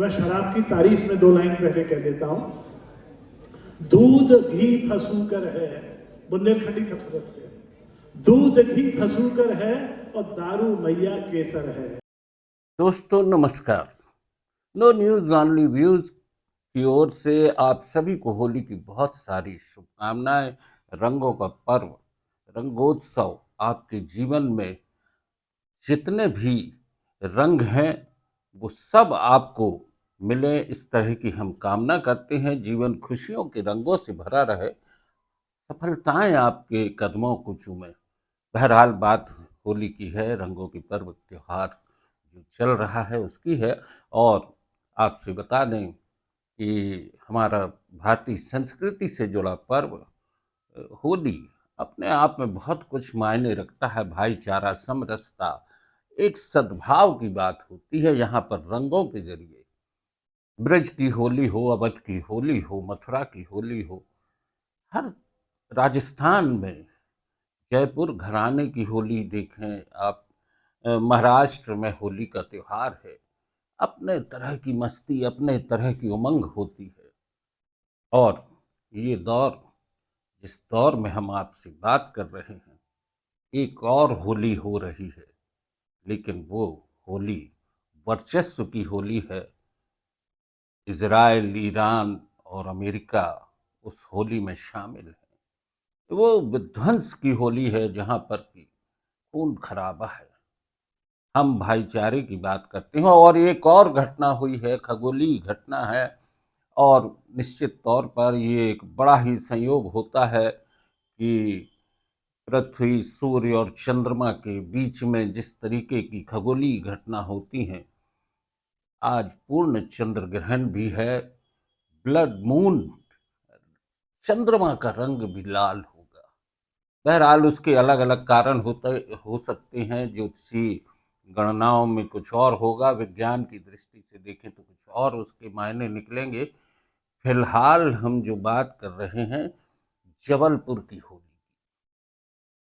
मैं शराब की तारीफ में 2 लाइन पहले कह देता हूं। दूध घी फंसूकर है, बुंदेलखंडी सबसे बचते हैं। दूध घी फंसूकर है और दारू मैया केसर है। दोस्तों नमस्कार। नो न्यूज ऑनली व्यूज की ओर से आप सभी को होली की बहुत सारी शुभकामनाएं। रंगों का पर्व, रंगोत्सव आपके जीवन में जितने भी रंग हैं वो सब आपको मिले, इस तरह की हम कामना करते हैं। जीवन खुशियों के रंगों से भरा रहे, सफलताएं आपके कदमों को चूमे। बहरहाल बात होली की है, रंगों की पर्व त्योहार जो चल रहा है उसकी है। और आपसे बता दें कि हमारा भारतीय संस्कृति से जुड़ा पर्व होली अपने आप में बहुत कुछ मायने रखता है। भाईचारा, समरसता, एक सद्भाव की बात होती है। यहाँ पर रंगों के जरिए ब्रज की होली हो, अवध की होली हो, मथुरा की होली हो, हर राजस्थान में जयपुर घराने की होली देखें आप, महाराष्ट्र में होली का त्योहार है। अपने तरह की मस्ती, अपने तरह की उमंग होती है। और ये दौर, जिस दौर में हम आपसे बात कर रहे हैं, एक और होली हो रही है, लेकिन वो होली वर्चस्व की होली है। इजराइल, ईरान और अमेरिका उस होली में शामिल है। वो विध्वंस की होली है जहां पर की खून खराबा है। हम भाईचारे की बात करते हैं। और एक और घटना हुई है, खगोलीय घटना है, और निश्चित तौर पर ये एक बड़ा ही संयोग होता है कि पृथ्वी, सूर्य और चंद्रमा के बीच में जिस तरीके की खगोलीय घटना होती हैं, आज पूर्ण चंद्र ग्रहण भी है। ब्लड मून, चंद्रमा का रंग भी लाल होगा। बहरहाल उसके अलग अलग कारण हो सकते हैं। ज्योतिषी गणनाओं में कुछ और होगा, विज्ञान की दृष्टि से देखें तो कुछ और उसके मायने निकलेंगे। फिलहाल हम जो बात कर रहे हैं जबलपुर की होली,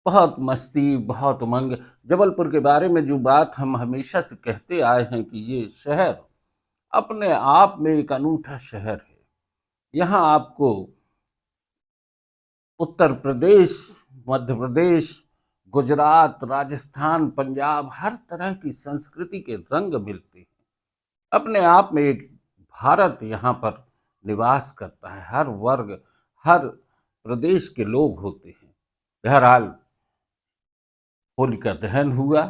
बहुत मस्ती, बहुत उमंग। जबलपुर के बारे में जो बात हम हमेशा से कहते आए हैं कि ये शहर अपने आप में एक अनूठा शहर है। यहाँ आपको उत्तर प्रदेश, मध्य प्रदेश, गुजरात, राजस्थान, पंजाब, हर तरह की संस्कृति के रंग मिलते हैं। अपने आप में एक भारत यहाँ पर निवास करता है। हर वर्ग, हर प्रदेश के लोग होते हैं। बहरहाल होलिका दहन हुआ,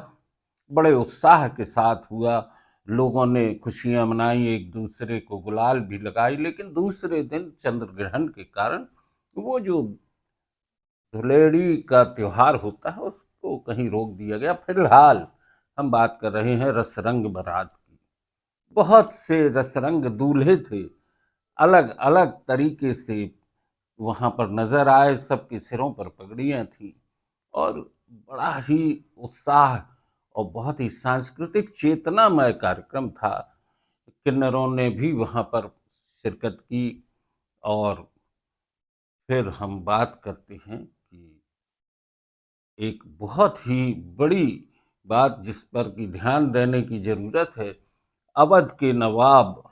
बड़े उत्साह के साथ हुआ। लोगों ने खुशियां मनाई, एक दूसरे को गुलाल भी लगाई। लेकिन दूसरे दिन चंद्र ग्रहण के कारण वो जो धुलेड़ी का त्योहार होता है उसको कहीं रोक दिया गया। फिलहाल हम बात कर रहे हैं रसरंग बारात की। बहुत से रसरंग दूल्हे थे, अलग अलग तरीके से वहां पर नजर आए। सबके सिरों पर पगड़ियां थी और बड़ा ही उत्साह और बहुत ही सांस्कृतिक चेतनामय कार्यक्रम था। किन्नरों ने भी वहां पर शिरकत की। और फिर हम बात करते हैं कि एक बहुत ही बड़ी बात जिस पर कि ध्यान देने की जरूरत है, अवध के नवाब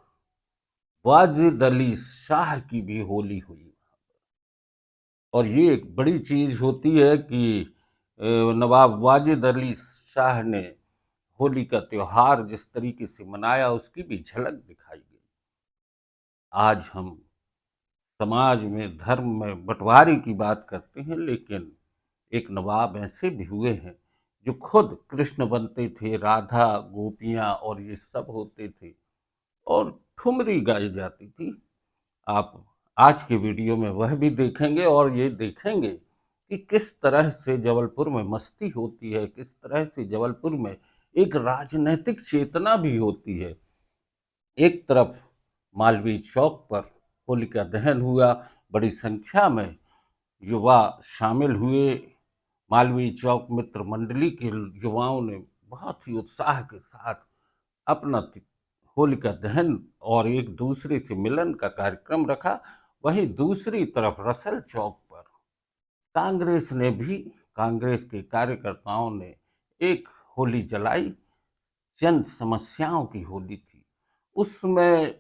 वाजिद अली शाह की भी होली हुई। और ये एक बड़ी चीज होती है कि नवाब वाजिद अली शाह ने होली का त्योहार जिस तरीके से मनाया उसकी भी झलक दिखाई गई। आज हम समाज में, धर्म में बंटवारे की बात करते हैं, लेकिन एक नवाब ऐसे भी हुए हैं जो खुद कृष्ण बनते थे, राधा, गोपियां और ये सब होते थे, और ठुमरी गाई जाती थी। आप आज के वीडियो में वह भी देखेंगे और ये देखेंगे कि किस तरह से जबलपुर में मस्ती होती है, किस तरह से जबलपुर में एक राजनीतिक चेतना भी होती है। एक तरफ मालवीय चौक पर होलिका दहन हुआ, बड़ी संख्या में युवा शामिल हुए। मालवीय चौक मित्र मंडली के युवाओं ने बहुत ही उत्साह के साथ अपना होलिका दहन और एक दूसरे से मिलन का कार्यक्रम रखा। वहीं दूसरी तरफ रसल चौक पर कांग्रेस ने भी, कांग्रेस के कार्यकर्ताओं ने एक होली जलाई। जन समस्याओं की होली थी। उसमें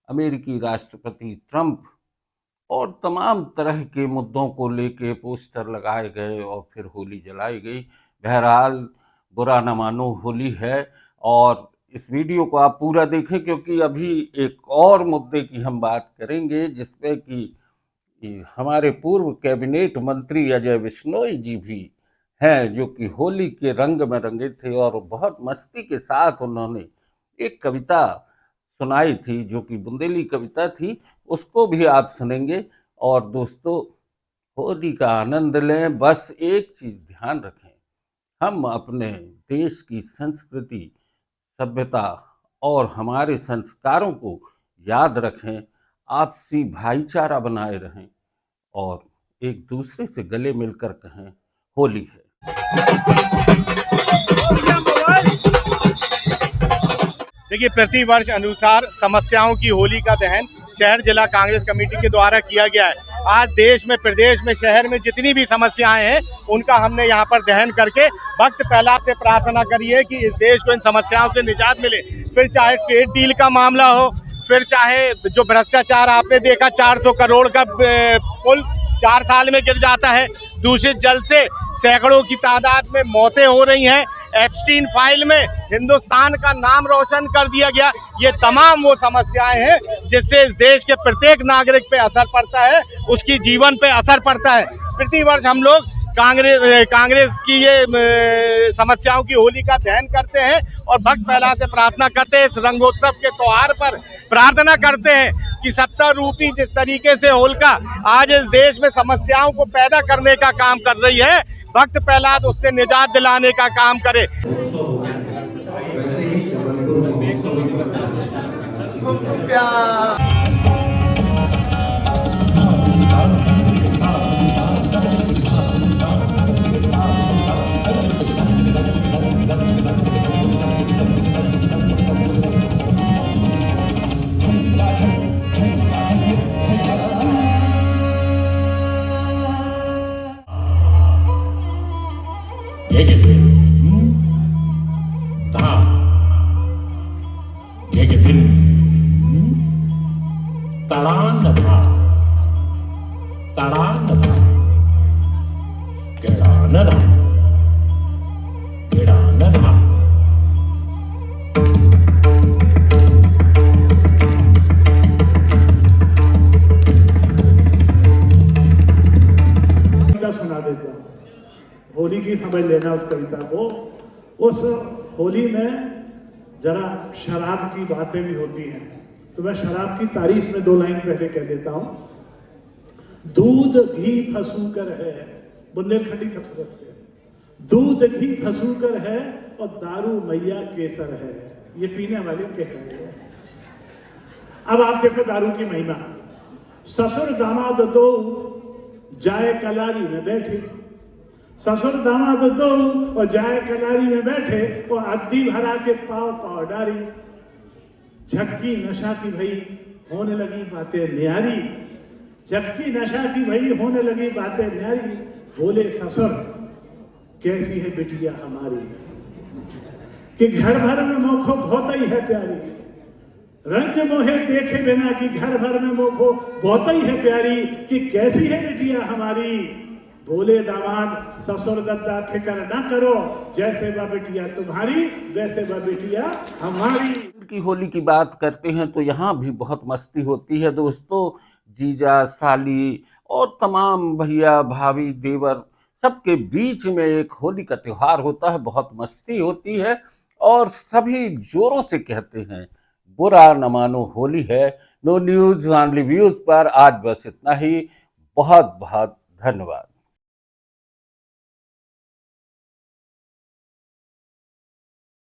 अमेरिकी राष्ट्रपति ट्रंप और तमाम तरह के मुद्दों को लेके पोस्टर लगाए गए और फिर होली जलाई गई। बहरहाल बुरा न मानो, होली है। और इस वीडियो को आप पूरा देखें, क्योंकि अभी एक और मुद्दे की हम बात करेंगे जिसपे कि हमारे पूर्व कैबिनेट मंत्री अजय बिश्नोई जी भी हैं, जो कि होली के रंग में रंगे थे और बहुत मस्ती के साथ उन्होंने एक कविता सुनाई थी जो कि बुंदेली कविता थी, उसको भी आप सुनेंगे। और दोस्तों, होली का आनंद लें, बस एक चीज ध्यान रखें, हम अपने देश की संस्कृति, सभ्यता और हमारे संस्कारों को याद रखें, आपसी भाईचारा बनाए रहें और एक दूसरे से गले मिलकर कहें होली है। देखिए, प्रतिवर्ष अनुसार समस्याओं की होली का दहन शहर जिला कांग्रेस कमेटी के द्वारा किया गया है। आज देश में, प्रदेश में, शहर में जितनी भी समस्याएं हैं उनका हमने यहाँ पर दहन करके भक्त प्रहलाद से प्रार्थना करी है कि इस देश को इन समस्याओं से निजात मिले। फिर चाहे ट्रेड डील का मामला हो, फिर चाहे जो भ्रष्टाचार आपने देखा, 400 करोड़ का पुल 4 साल में गिर जाता है, दूषित जल से सैकड़ों की तादाद में मौतें हो रही हैं, एप्स्टीन फाइल में हिंदुस्तान का नाम रोशन कर दिया गया। ये तमाम वो समस्याएं हैं जिससे इस देश के प्रत्येक नागरिक पे असर पड़ता है, उसकी जीवन पे असर पड़ता है। प्रतिवर्ष हम लोग कांग्रेस की ये समस्याओं की होली का दहन करते हैं और भक्त प्रहलाद से प्रार्थना करते हैं। इस रंगोत्सव के त्योहार पर प्रार्थना करते हैं कि सत्ता रूपी जिस तरीके से होलिका आज इस देश में समस्याओं को पैदा करने का काम कर रही है, भक्त प्रहलाद उससे निजात दिलाने का काम करे। सुना देता हूँ, होली की समझ लेना उस कविता को। उस होली में जरा शराब की बातें भी होती हैं, तो मैं शराब की तारीफ में 2 लाइन पहले कह देता हूँ। दूध घी फसूकर है, बुंदेलखंडी सबसे बचते हैं, दूध घी फसूकर है और दारू मैया केसर है, ये पीने वाले कह रहे हैं। अब आप देखो दारू की महिमा। ससुर दामाद दो जाए कलारी में बैठे, ससुर दामाद दो और जाए कलारी में बैठे, और अद्दी भरा के पाव पाव डारी, झक्की नशा की भई होने लगी बातें न्यारी, झक्की नशा की भई होने लगी बातें न्यारी, बोले ससुर कैसी है बिटिया हमारी, कि घर भर में मोखो बहुत ही है प्यारी, रंग मोहे देखे बिना कि घर भर में मोखो बहुत ही है प्यारी, कि कैसी है बिटिया हमारी। बोले दामाद ससुर दद्दा फिक्र ना करो, जैसे वह बिटिया तुम्हारी वैसे वह बिटिया हमारी। की होली की बात करते हैं तो यहाँ भी बहुत मस्ती होती है दोस्तों। जीजा, साली और तमाम भैया, भाभी, देवर, सबके बीच में एक होली का त्योहार होता है, बहुत मस्ती होती है और सभी जोरों से कहते हैं बुरा न मानो होली है। नो न्यूज ऑनली व्यूज पर आज बस इतना ही। बहुत बहुत धन्यवाद।